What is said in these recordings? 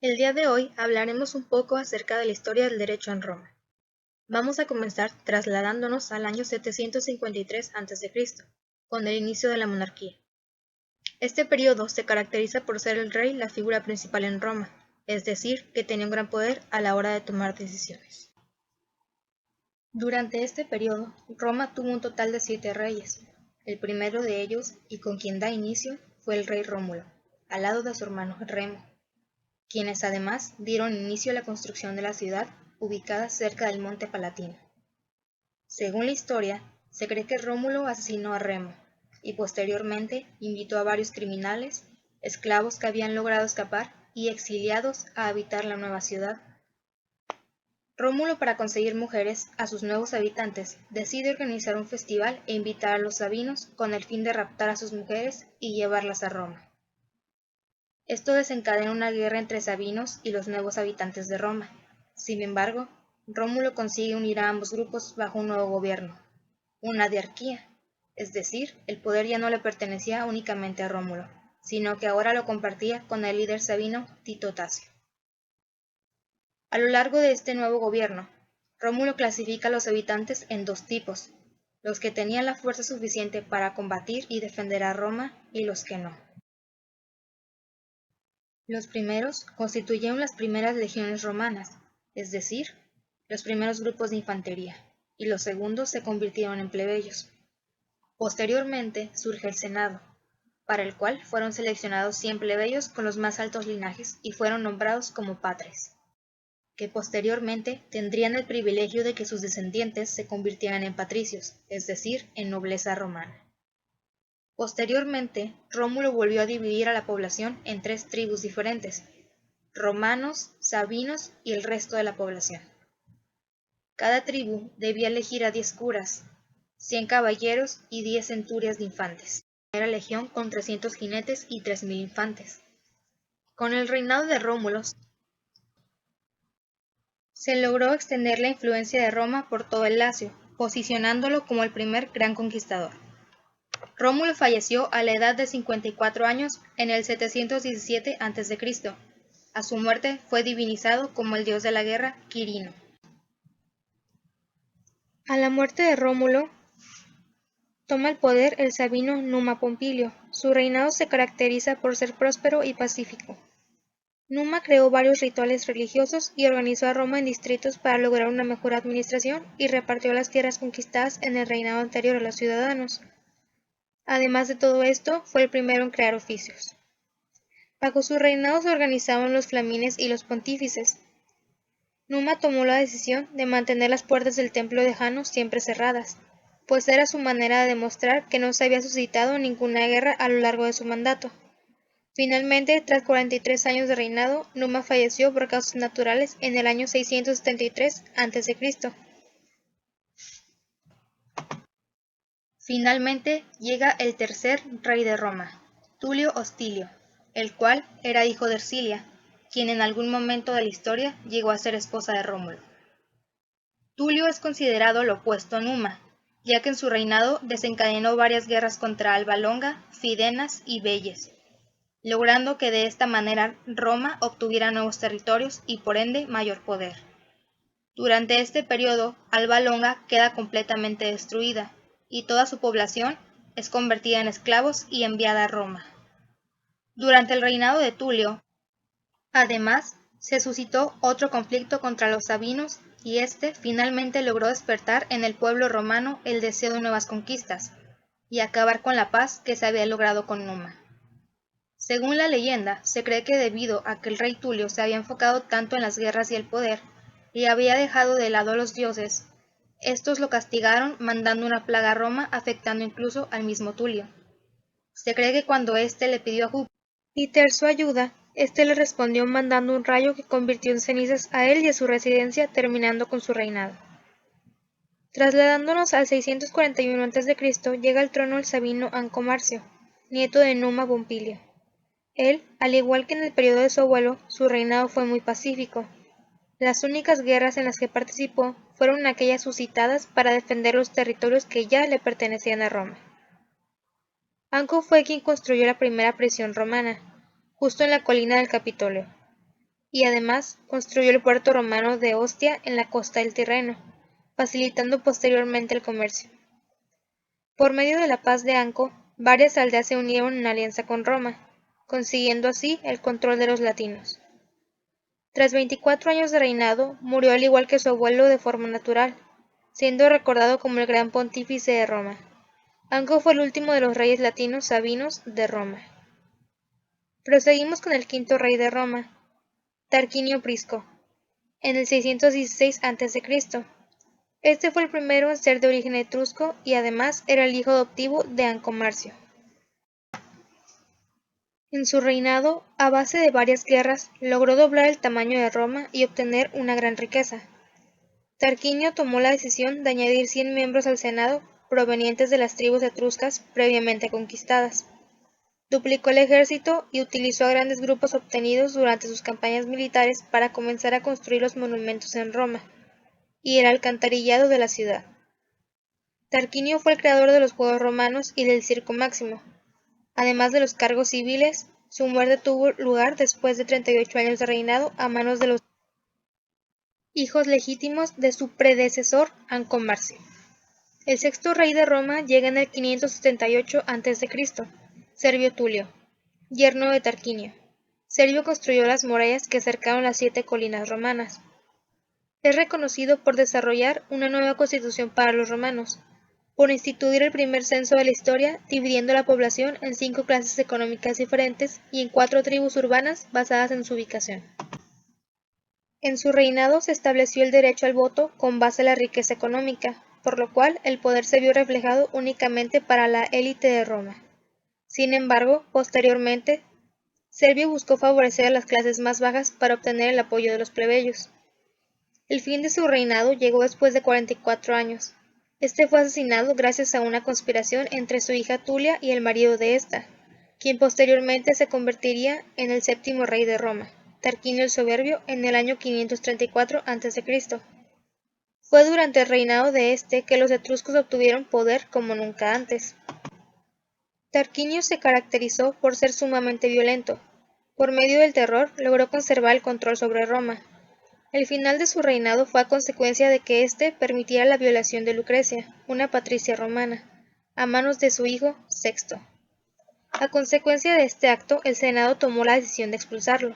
El día de hoy hablaremos un poco acerca de la historia del derecho en Roma. Vamos a comenzar trasladándonos al año 753 a.C., con el inicio de la monarquía. Este periodo se caracteriza por ser el rey la figura principal en Roma, es decir, que tenía un gran poder a la hora de tomar decisiones. Durante este periodo, Roma tuvo un total de 7 reyes. El primero de ellos, y con quien da inicio, fue el rey Rómulo, al lado de su hermano Remo, quienes además dieron inicio a la construcción de la ciudad ubicada cerca del monte Palatino. Según la historia, se cree que Rómulo asesinó a Remo y posteriormente invitó a varios criminales, esclavos que habían logrado escapar y exiliados a habitar la nueva ciudad. Rómulo, para conseguir mujeres a sus nuevos habitantes, decide organizar un festival e invitar a los sabinos con el fin de raptar a sus mujeres y llevarlas a Roma. Esto desencadena una guerra entre sabinos y los nuevos habitantes de Roma. Sin embargo, Rómulo consigue unir a ambos grupos bajo un nuevo gobierno, una diarquía, es decir, el poder ya no le pertenecía únicamente a Rómulo, sino que ahora lo compartía con el líder sabino Tito Tasio. A lo largo de este nuevo gobierno, Rómulo clasifica a los habitantes en dos tipos, los que tenían la fuerza suficiente para combatir y defender a Roma y los que no. Los primeros constituyeron las primeras legiones romanas, es decir, los primeros grupos de infantería, y los segundos se convirtieron en plebeyos. Posteriormente surge el Senado, para el cual fueron seleccionados 100 plebeyos con los más altos linajes y fueron nombrados como patres, que posteriormente tendrían el privilegio de que sus descendientes se convirtieran en patricios, es decir, en nobleza romana. Posteriormente, Rómulo volvió a dividir a la población en 3 tribus diferentes: romanos, sabinos y el resto de la población. Cada tribu debía elegir a 10 curas, 100 caballeros y 10 centurias de infantes. Era legión con 300 jinetes y 3000 infantes. Con el reinado de Rómulo se logró extender la influencia de Roma por todo el Lacio, posicionándolo como el primer gran conquistador. Rómulo falleció a la edad de 54 años en el 717 a.C. A su muerte fue divinizado como el dios de la guerra, Quirino. A la muerte de Rómulo, toma el poder el sabino Numa Pompilio. Su reinado se caracteriza por ser próspero y pacífico. Numa creó varios rituales religiosos y organizó a Roma en distritos para lograr una mejor administración y repartió las tierras conquistadas en el reinado anterior a los ciudadanos. Además de todo esto, fue el primero en crear oficios. Bajo su reinado se organizaban los flamines y los pontífices. Numa tomó la decisión de mantener las puertas del templo de Jano siempre cerradas, pues era su manera de demostrar que no se había suscitado ninguna guerra a lo largo de su mandato. Finalmente, tras 43 años de reinado, Numa falleció por causas naturales en el año 673 a.C. Finalmente llega el tercer rey de Roma, Tulio Hostilio, el cual era hijo de Ercilia, quien en algún momento de la historia llegó a ser esposa de Rómulo. Tulio es considerado lo opuesto a Numa, ya que en su reinado desencadenó varias guerras contra Alba Longa, Fidenas y Veyes, logrando que de esta manera Roma obtuviera nuevos territorios y por ende mayor poder. Durante este periodo, Alba Longa queda completamente destruida, y toda su población es convertida en esclavos y enviada a Roma. Durante el reinado de Tulio, además, se suscitó otro conflicto contra los sabinos y este finalmente logró despertar en el pueblo romano el deseo de nuevas conquistas y acabar con la paz que se había logrado con Numa. Según la leyenda, se cree que debido a que el rey Tulio se había enfocado tanto en las guerras y el poder, y había dejado de lado a los dioses, estos lo castigaron mandando una plaga a Roma, afectando incluso al mismo Tulio. Se cree que cuando éste le pidió a Júpiter su ayuda, éste le respondió mandando un rayo que convirtió en cenizas a él y a su residencia, terminando con su reinado. Trasladándonos al 641 a.C., llega al trono el sabino Anco Marcio, nieto de Numa Pompilio. Él, al igual que en el periodo de su abuelo, su reinado fue muy pacífico. Las únicas guerras en las que participó fueron aquellas suscitadas para defender los territorios que ya le pertenecían a Roma. Anco fue quien construyó la primera prisión romana, justo en la colina del Capitolio. y además construyó el puerto romano de Ostia en la costa del Tirreno, facilitando posteriormente el comercio. Por medio de la paz de Anco, varias aldeas se unieron en alianza con Roma, consiguiendo así el control de los latinos. Tras 24 años de reinado, murió al igual que su abuelo de forma natural, siendo recordado como el gran pontífice de Roma. Anco fue el último de los reyes latinos sabinos de Roma. Proseguimos con el quinto rey de Roma, Tarquinio Prisco, en el 616 a.C. Este fue el primero en ser de origen etrusco y además era el hijo adoptivo de Anco Marcio. En su reinado, a base de varias guerras, logró doblar el tamaño de Roma y obtener una gran riqueza. Tarquinio tomó la decisión de añadir 100 miembros al Senado provenientes de las tribus etruscas previamente conquistadas. Duplicó el ejército y utilizó a grandes grupos obtenidos durante sus campañas militares para comenzar a construir los monumentos en Roma y el alcantarillado de la ciudad. Tarquinio fue el creador de los Juegos Romanos y del Circo Máximo. Además de los cargos civiles, su muerte tuvo lugar después de 38 años de reinado a manos de los hijos legítimos de su predecesor Anco Marcio. El sexto rey de Roma llega en el 578 a.C., Servio Tulio, yerno de Tarquinio. Servio construyó las murallas que cercaron las 7 colinas romanas. Es reconocido por desarrollar una nueva constitución para los romanos, por instituir el primer censo de la historia, dividiendo la población en 5 clases económicas diferentes y en 4 tribus urbanas basadas en su ubicación. En su reinado se estableció el derecho al voto con base en la riqueza económica, por lo cual el poder se vio reflejado únicamente para la élite de Roma. Sin embargo, posteriormente, Servio buscó favorecer a las clases más bajas para obtener el apoyo de los plebeyos. El fin de su reinado llegó después de 44 años. Este fue asesinado gracias a una conspiración entre su hija Tulia y el marido de esta, quien posteriormente se convertiría en el séptimo rey de Roma, Tarquinio el Soberbio, en el año 534 a.C. Fue durante el reinado de este que los etruscos obtuvieron poder como nunca antes. Tarquinio se caracterizó por ser sumamente violento. Por medio del terror logró conservar el control sobre Roma. El final de su reinado fue a consecuencia de que éste permitiera la violación de Lucrecia, una patricia romana, a manos de su hijo Sexto. A consecuencia de este acto, el Senado tomó la decisión de expulsarlo.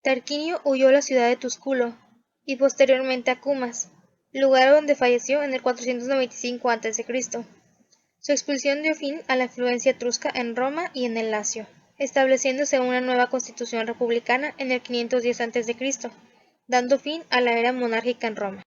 Tarquinio huyó a la ciudad de Tusculo y posteriormente a Cumas, lugar donde falleció en el 495 a.C. Su expulsión dio fin a la influencia etrusca en Roma y en el Lacio, estableciéndose una nueva constitución republicana en el 510 a.C., dando fin a la era monárquica en Roma.